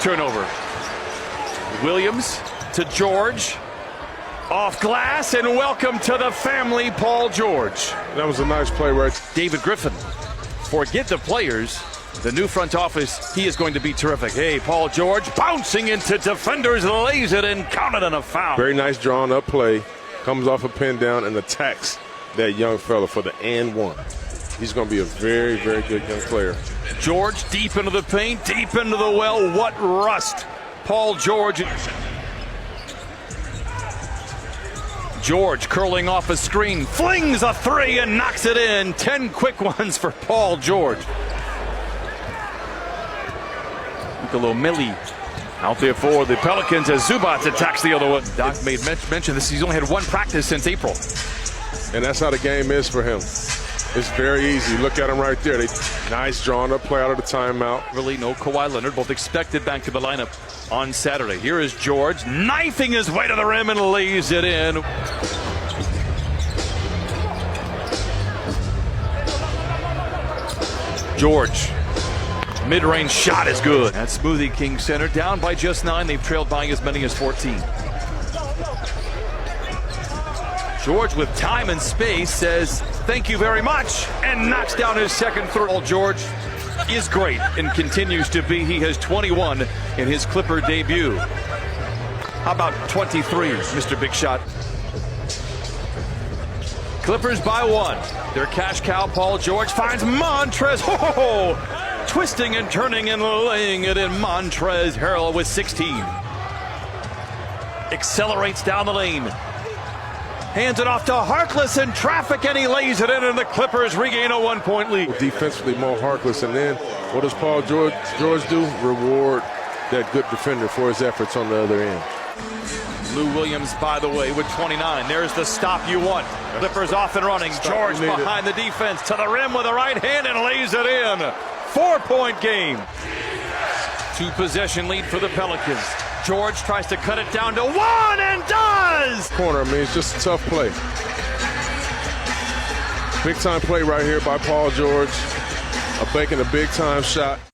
turnover. Williams to George. Off glass, and welcome to the family, Paul George. That was a nice play right. David Griffin. Forget the players. The new front office, he is going to be terrific. Hey, Paul George bouncing into defenders, lays it in, counted on a foul. Very nice drawn up play. Comes off a pin down and attacks that young fella for the and one. He's going to be a very, very good young player. George deep into the paint, deep into the well. What rust. Paul George. George curling off a screen, flings a three and knocks it in. 10 quick ones for Paul George. Nicolo Milli out there for the Pelicans as Zubac attacks the other one. Doc made mention this. He's only had one practice since April. And that's how the game is for him. It's very easy. Look at him right there. Nice drawn up play out of the timeout. Really no Kawhi Leonard, both expected back to the lineup on Saturday. Here is George knifing his way to the rim and lays it in. George, mid-range shot is good. That Smoothie King Center down by just 9. They've trailed by as many as 14. George with time and space says thank you very much and knocks down his second throw. George is great and continues to be. He has 21 in his Clipper debut. How about 23, Mr. Big Shot? Clippers by 1. Their cash cow, Paul George, finds Montrezl. Oh, twisting and turning and laying it in. Montrezl Harrell with 16. Accelerates down the lane. Hands it off to Harkless in traffic, and he lays it in, and the Clippers regain a 1-point lead. Defensively, Mo Harkless, and then what does Paul George do? Reward that good defender for his efforts on the other end. Lou Williams, by the way, with 29. There's the stop you want. Clippers off and running. George behind the defense to the rim with the right hand and lays it in. 4-point game. 2-possession lead for the Pelicans. George tries to cut it down to 1 and does! Corner, I mean, it's just a tough play. Big time play right here by Paul George. Making a big time shot.